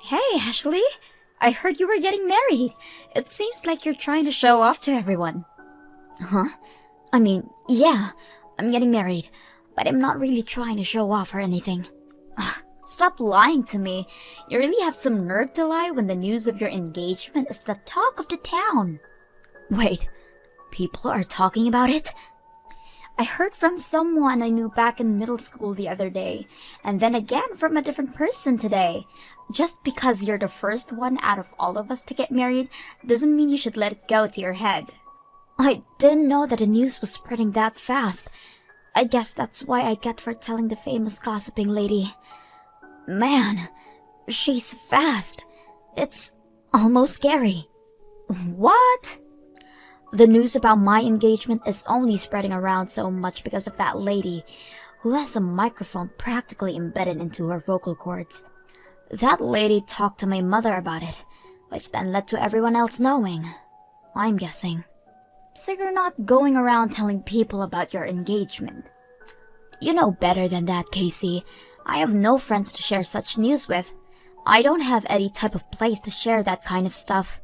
Hey, Ashley. I heard you were getting married. It seems like you're trying to show off to everyone. Huh? Yeah, I'm getting married, but I'm not really trying to show off or anything. Stop lying to me. You really have some nerve to lie when the news of your engagement is the talk of the town. Wait, people are talking about it? I heard from someone I knew back in middle school the other day, and then again from a different person today. Just because you're the first one out of all of us to get married doesn't mean you should let it go to your head. I didn't know that the news was spreading that fast. I guess that's why I get for telling the famous gossiping lady. Man, she's fast. It's almost scary. What? The news about my engagement is only spreading around so much because of that lady, who has a microphone practically embedded into her vocal cords. That lady talked to my mother about it, which then led to everyone else knowing. I'm guessing. So you're not going around telling people about your engagement. You know better than that, Casey. I have no friends to share such news with. I don't have any type of place to share that kind of stuff.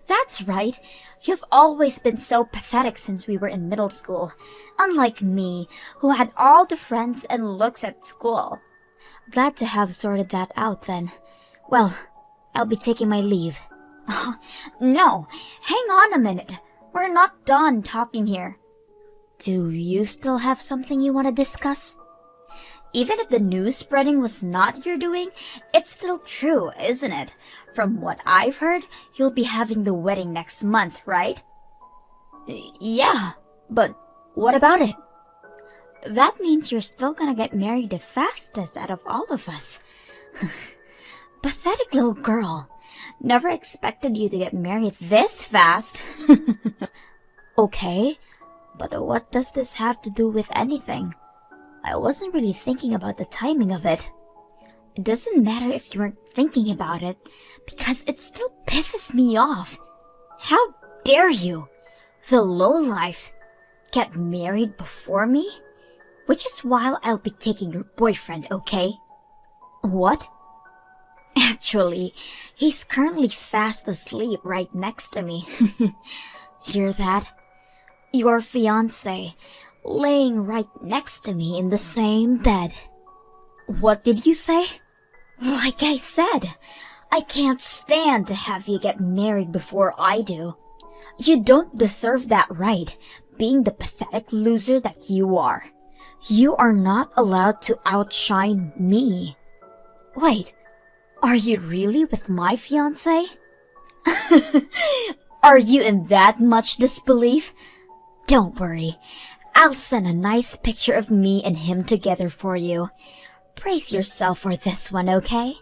That's right. You've always been so pathetic since we were in middle school. Unlike me, who had all the friends and looks at school. Glad to have sorted that out then. Well, I'll be taking my leave. No, hang on a minute. We're not done talking here. Do you still have something you want to discuss? Even if the news spreading was not your doing, it's still true, isn't it? From what I've heard, you'll be having the wedding next month, right? Yeah, but what about it? That means you're still gonna get married the fastest out of all of us. Pathetic little girl. Never expected you to get married this fast. Okay, but what does this have to do with anything? I wasn't really thinking about the timing of it. It doesn't matter if you weren't thinking about it, because it still pisses me off. How dare you, the lowlife, get married before me? Which is why I'll be taking your boyfriend, okay? What? Actually, he's currently fast asleep right next to me. Hear that? Your fiancé, laying right next to me in the same bed. What did you say? Like I said, I can't stand to have you get married before I do. You don't deserve that right, being the pathetic loser that you are. You are not allowed to outshine me. Wait, are you really with my fiancé? Are you in that much disbelief? Don't worry. I'll send a nice picture of me and him together for you. Brace yourself for this one, okay?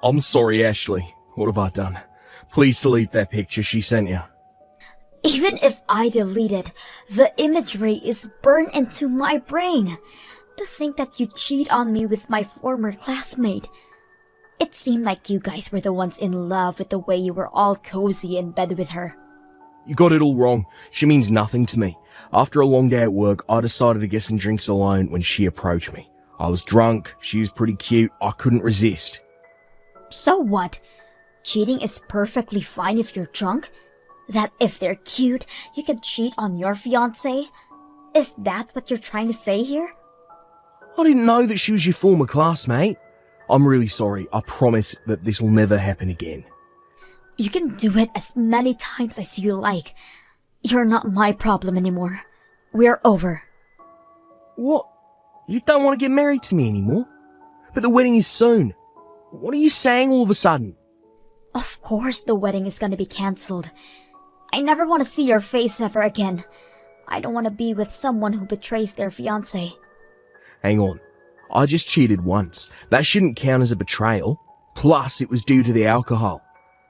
I'm sorry, Ashley. What have I done? Please delete that picture she sent you. Even if I delete it, the imagery is burned into my brain. To think that you cheat on me with my former classmate. It seemed like you guys were the ones in love with the way you were all cozy in bed with her. You got it all wrong. She means nothing to me. After a long day at work, I decided to get some drinks alone when she approached me. I was drunk, she was pretty cute, I couldn't resist. So what? Cheating is perfectly fine if you're drunk? That if they're cute, you can cheat on your fiancé? Is that what you're trying to say here? I didn't know that she was your former classmate. I'm really sorry. I promise that this will never happen again. You can do it as many times as you like. You're not my problem anymore. We're over. What? You don't want to get married to me anymore? But the wedding is soon. What are you saying all of a sudden? Of course the wedding is gonna be cancelled. I never want to see your face ever again. I don't want to be with someone who betrays their fiancé. Hang on. I just cheated once. That shouldn't count as a betrayal. Plus, it was due to the alcohol.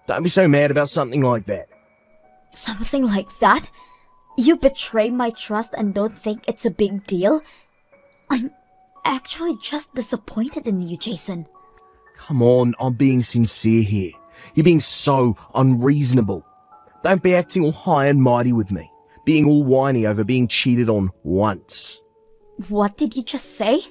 Don't be so mad about something like that. Something like that? You betray my trust and don't think it's a big deal? I'm actually just disappointed in you, Jason. Come on, I'm being sincere here. You're being so unreasonable. Don't be acting all high and mighty with me. Being all whiny over being cheated on once. What did you just say?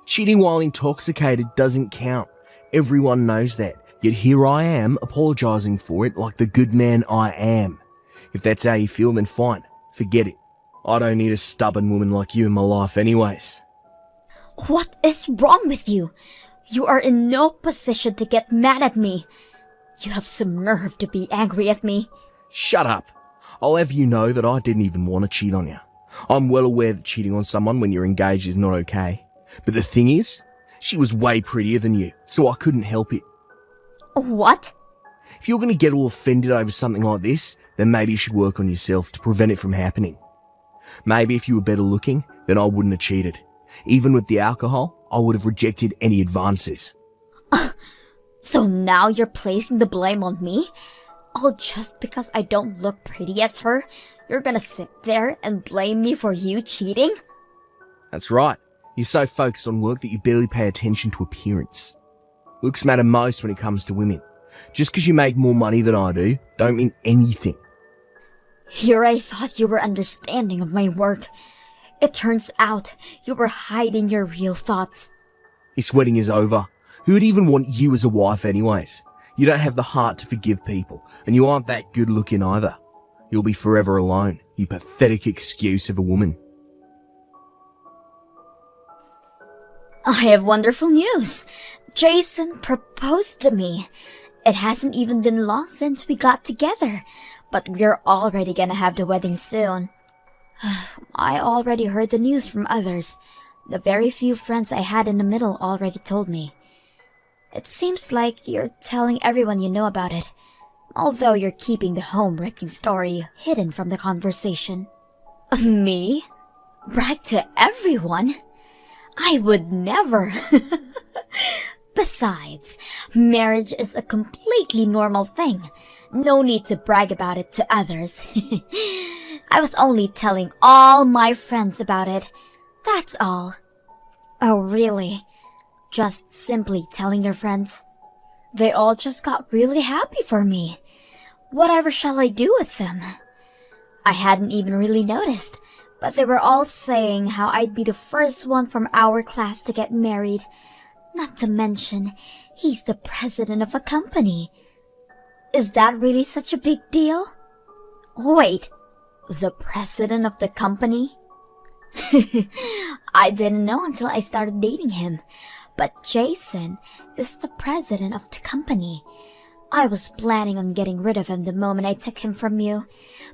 Cheating while intoxicated doesn't count. Everyone knows that. Yet here I am, apologising for it like the good man I am. If that's how you feel, then fine. Forget it. I don't need a stubborn woman like you in my life anyways. What is wrong with you? You are in no position to get mad at me. You have some nerve to be angry at me. Shut up. I'll have you know that I didn't even want to cheat on you. I'm well aware that cheating on someone when you're engaged is not okay. But the thing is, she was way prettier than you, so I couldn't help it. What? If you're going to get all offended over something like this, then maybe you should work on yourself to prevent it from happening. Maybe if you were better looking, then I wouldn't have cheated. Even with the alcohol, I would have rejected any advances. So now you're placing the blame on me? All just because I don't look pretty as her? You're gonna sit there and blame me for you cheating? That's right. You're so focused on work that you barely pay attention to appearance. Looks matter most when it comes to women. Just because you make more money than I do, don't mean anything. Here I thought you were understanding of my work. It turns out you were hiding your real thoughts. This wedding is over. Who would even want you as a wife anyways? You don't have the heart to forgive people, and you aren't that good looking either. You'll be forever alone, you pathetic excuse of a woman. I have wonderful news. Jason proposed to me. It hasn't even been long since we got together, but we're already gonna have the wedding soon. I already heard the news from others. The very few friends I had in the middle already told me. It seems like you're telling everyone you know about it, although you're keeping the home-wrecking story hidden from the conversation. Me? Brag to everyone? I would never. Besides, marriage is a completely normal thing. No need to brag about it to others. I was only telling all my friends about it. That's all. Oh, really? Just simply telling your friends? They all just got really happy for me. Whatever shall I do with them? I hadn't even really noticed, but they were all saying how I'd be the first one from our class to get married. Not to mention, he's the president of a company. Is that really such a big deal? Wait, the president of the company? I didn't know until I started dating him, but Jason is the president of the company. I was planning on getting rid of him the moment I took him from you,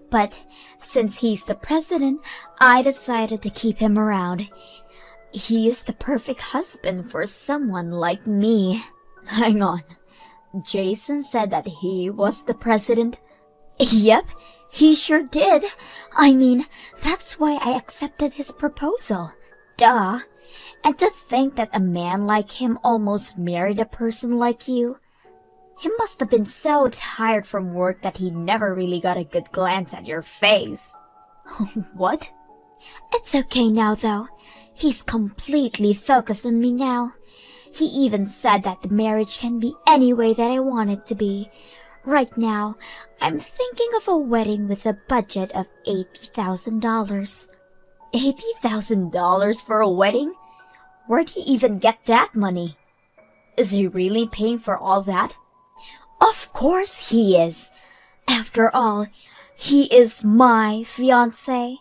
but since he's the president, I decided to keep him around. He is the perfect husband for someone like me. Hang on. Jason said that he was the president? Yep, he sure did. I mean, that's why I accepted his proposal. Duh. And to think that a man like him almost married a person like you. He must have been so tired from work that he never really got a good glance at your face. What? It's okay now, though. He's completely focused on me now. He even said that the marriage can be any way that I want it to be. Right now, I'm thinking of a wedding with a budget of $80,000. $80,000 for a wedding? Where'd he even get that money? Is he really paying for all that? Of course he is. After all, he is my fiancé.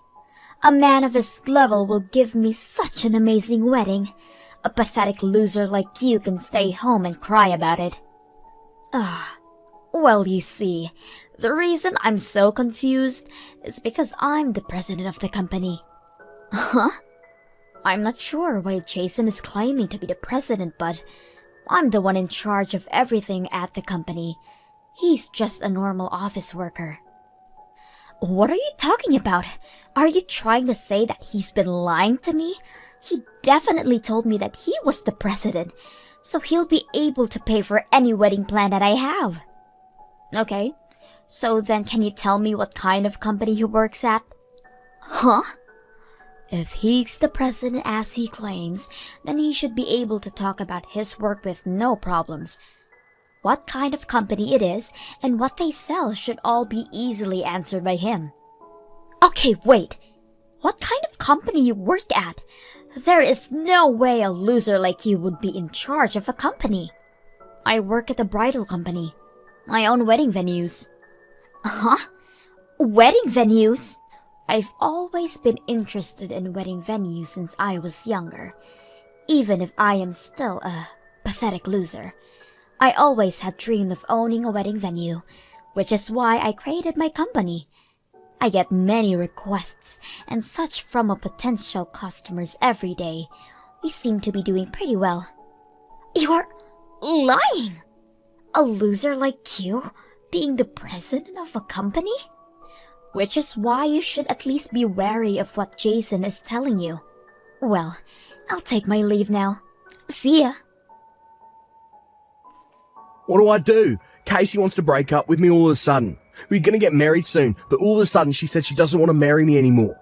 A man of his level will give me such an amazing wedding. A pathetic loser like you can stay home and cry about it. Well, you see, the reason I'm so confused is because I'm the president of the company. Huh? I'm not sure why Jason is claiming to be the president, but I'm the one in charge of everything at the company. He's just a normal office worker. What are you talking about? Are you trying to say that he's been lying to me? He definitely told me that he was the president, so he'll be able to pay for any wedding plan that I have. Okay, so then can you tell me what kind of company he works at? Huh? If he's the president as he claims, then he should be able to talk about his work with no problems. What kind of company it is and what they sell should all be easily answered by him. Okay, wait. What kind of company you work at? There is no way a loser like you would be in charge of a company. I work at a bridal company. I own wedding venues. Huh? Wedding venues? I've always been interested in wedding venues since I was younger. Even if I am still a pathetic loser, I always had dreamed of owning a wedding venue, which is why I created my company. I get many requests and such from a potential customers every day. We seem to be doing pretty well. You're lying! A loser like you being the president of a company? Which is why you should at least be wary of what Jason is telling you. Well, I'll take my leave now. See ya. What do I do? Casey wants to break up with me all of a sudden. We're gonna get married soon, but all of a sudden she said she doesn't want to marry me anymore.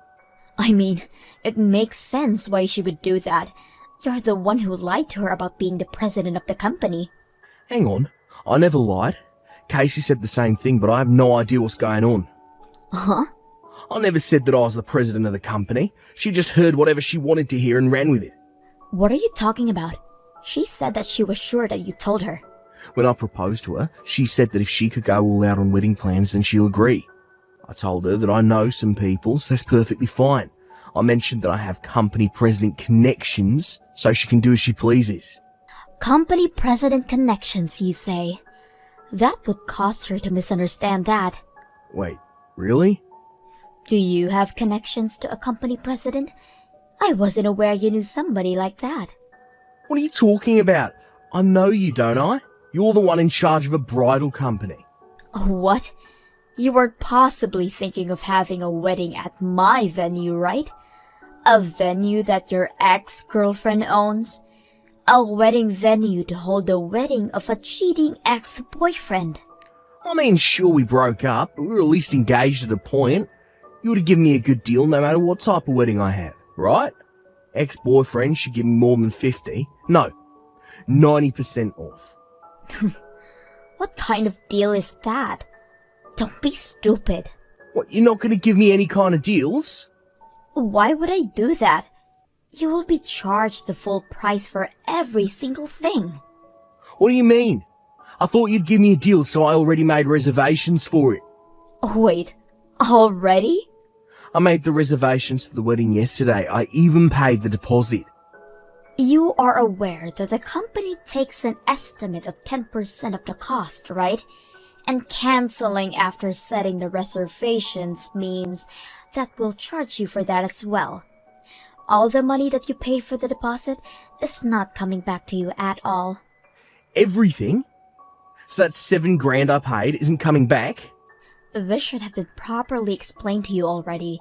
I mean, it makes sense why she would do that. You're the one who lied to her about being the president of the company. Hang on, I never lied. Casey said the same thing, but I have no idea what's going on. Huh? I never said that I was the president of the company. She just heard whatever she wanted to hear and ran with it. What are you talking about? She said that she was sure that you told her. When I proposed to her, she said that if she could go all out on wedding plans, then she'll agree. I told her that I know some people, so that's perfectly fine. I mentioned that I have company president connections, so she can do as she pleases. Company president connections, you say? That would cause her to misunderstand that. Wait, really? Do you have connections to a company president? I wasn't aware you knew somebody like that. What are you talking about? I know you, don't I? You're the one in charge of a bridal company. What? You weren't possibly thinking of having a wedding at my venue, right? A venue that your ex-girlfriend owns? A wedding venue to hold the wedding of a cheating ex-boyfriend. I mean, sure, we broke up, but we were at least engaged at a point. You would have given me a good deal no matter what type of wedding I have, right? Ex-boyfriend should give me more than 50. No, 90% off. What kind of deal is that? Don't be stupid. What, you're not going to give me any kind of deals? Why would I do that? You will be charged the full price for every single thing. What do you mean? I thought you'd give me a deal, so I already made reservations for it. Wait, already? I made the reservations to the wedding yesterday. I even paid the deposit. You are aware that the company takes an estimate of 10% of the cost, right? And canceling after setting the reservations means that we'll charge you for that as well. All the money that you paid for the deposit is not coming back to you at all. Everything? So that $7,000 I paid isn't coming back? This should have been properly explained to you already.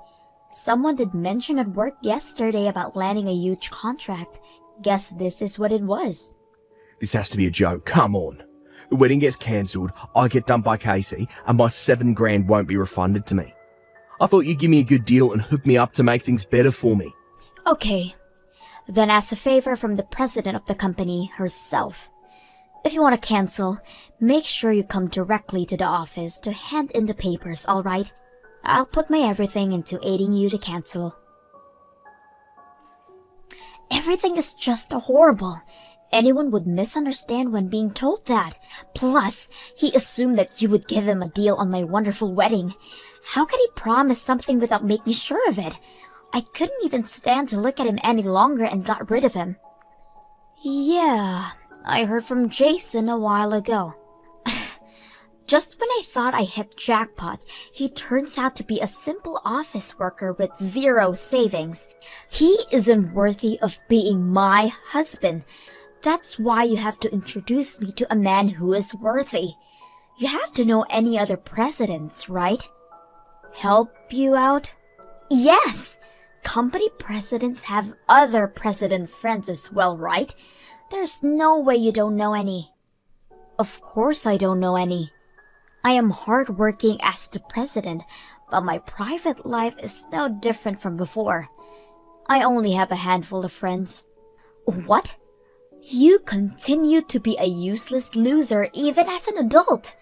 Someone did mention at work yesterday about landing a huge contract. Guess this is what it was. This has to be a joke. Come on. The wedding gets cancelled, I get dumped by Casey, and my $7,000 won't be refunded to me. I thought you'd give me a good deal and hook me up to make things better for me. Okay. Then as a favor from the president of the company herself, if you want to cancel, make sure you come directly to the office to hand in the papers, alright? I'll put my everything into aiding you to cancel. Everything is just horrible. Anyone would misunderstand when being told that. Plus, he assumed that you would give him a deal on my wonderful wedding. How could he promise something without making sure of it? I couldn't even stand to look at him any longer and got rid of him. Yeah, I heard from Jason a while ago. Just when I thought I hit jackpot, he turns out to be a simple office worker with zero savings. He isn't worthy of being my husband. That's why you have to introduce me to a man who is worthy. You have to know any other presidents, right? Help you out? Yes! Company presidents have other president friends as well, right? There's no way you don't know any. Of course I don't know any. I am hardworking as the president, but my private life is no different from before. I only have a handful of friends. What? You continue to be a useless loser even as an adult.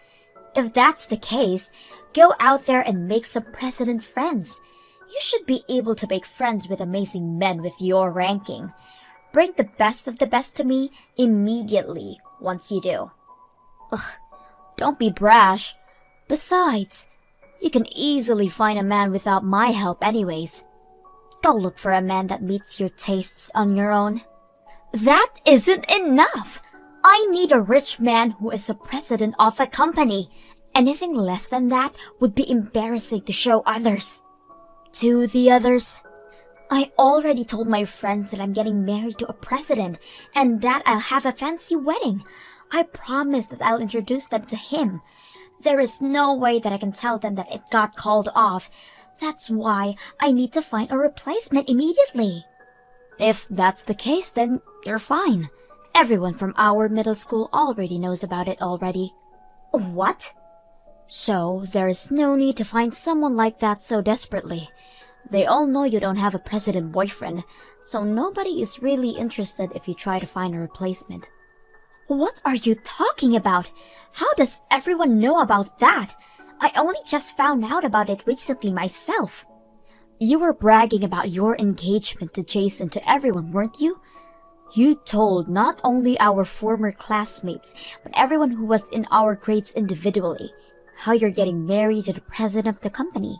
If that's the case, go out there and make some president friends. You should be able to make friends with amazing men with your ranking. Bring the best of the best to me immediately once you do. Ugh, don't be brash. Besides, you can easily find a man without my help anyways. Go look for a man that meets your tastes on your own. That isn't enough! I need a rich man who is the president of a company. Anything less than that would be embarrassing to show others. To the others? I already told my friends that I'm getting married to a president and that I'll have a fancy wedding. I promised that I'll introduce them to him. There is no way that I can tell them that it got called off. That's why I need to find a replacement immediately. If that's the case, then you're fine. Everyone from our middle school already knows about it already. What? So, there is no need to find someone like that so desperately. They all know you don't have a president boyfriend, so nobody is really interested if you try to find a replacement. What are you talking about? How does everyone know about that? I only just found out about it recently myself. You were bragging about your engagement to Jason to everyone, weren't you? You told not only our former classmates, but everyone who was in our grades individually, how you're getting married to the president of the company.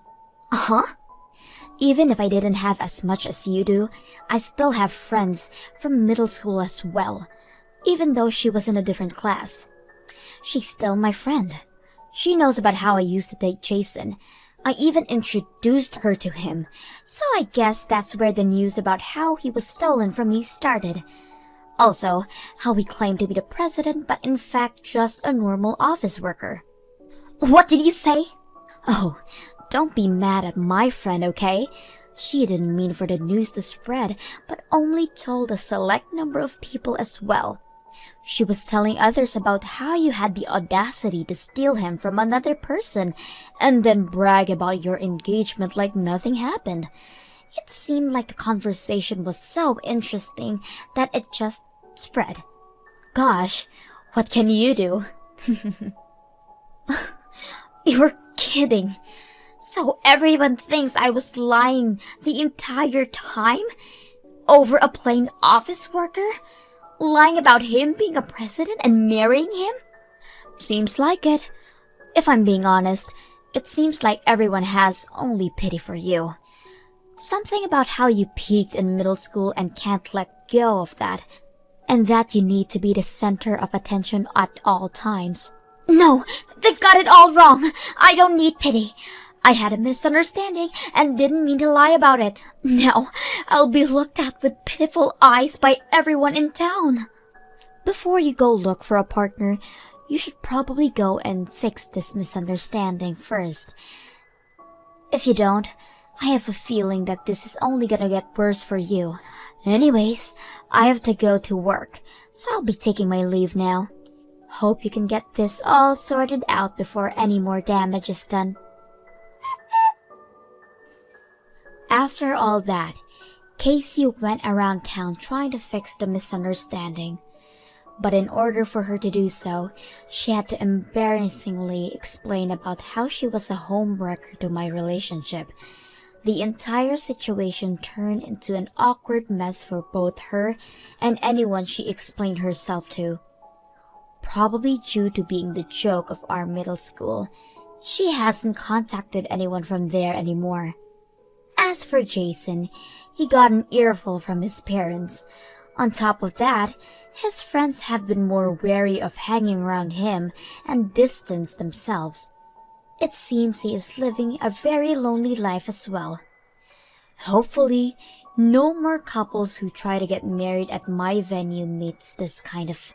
Uh-huh. Even if I didn't have as much as you do, I still have friends from middle school as well, even though she was in a different class. She's still my friend. She knows about how I used to date Jason. I even introduced her to him, so I guess that's where the news about how he was stolen from me started. Also, how he claimed to be the president but in fact just a normal office worker. What did you say? Oh, don't be mad at my friend, okay? She didn't mean for the news to spread, but only told a select number of people as well. She was telling others about how you had the audacity to steal him from another person and then brag about your engagement like nothing happened. It seemed like the conversation was so interesting that it just spread. Gosh, what can you do? You're kidding. So everyone thinks I was lying the entire time? Over a plain office worker? Lying about him being a president and marrying him? Seems like it. If I'm being honest, it seems like everyone has only pity for you. Something about how you peaked in middle school and can't let go of that, and that you need to be the center of attention at all times. No, they've got it all wrong. I don't need pity. I had a misunderstanding and didn't mean to lie about it. Now, I'll be looked at with pitiful eyes by everyone in town. Before you go look for a partner, you should probably go and fix this misunderstanding first. If you don't, I have a feeling that this is only gonna get worse for you. Anyways, I have to go to work, so I'll be taking my leave now. Hope you can get this all sorted out before any more damage is done. After all that, Casey went around town trying to fix the misunderstanding. But in order for her to do so, she had to embarrassingly explain about how she was a homewrecker to my relationship. The entire situation turned into an awkward mess for both her and anyone she explained herself to. Probably due to being the joke of our middle school, she hasn't contacted anyone from there anymore. As for Jason, he got an earful from his parents. On top of that, his friends have been more wary of hanging around him and distanced themselves. It seems he is living a very lonely life as well. Hopefully, no more couples who try to get married at my venue meets this kind of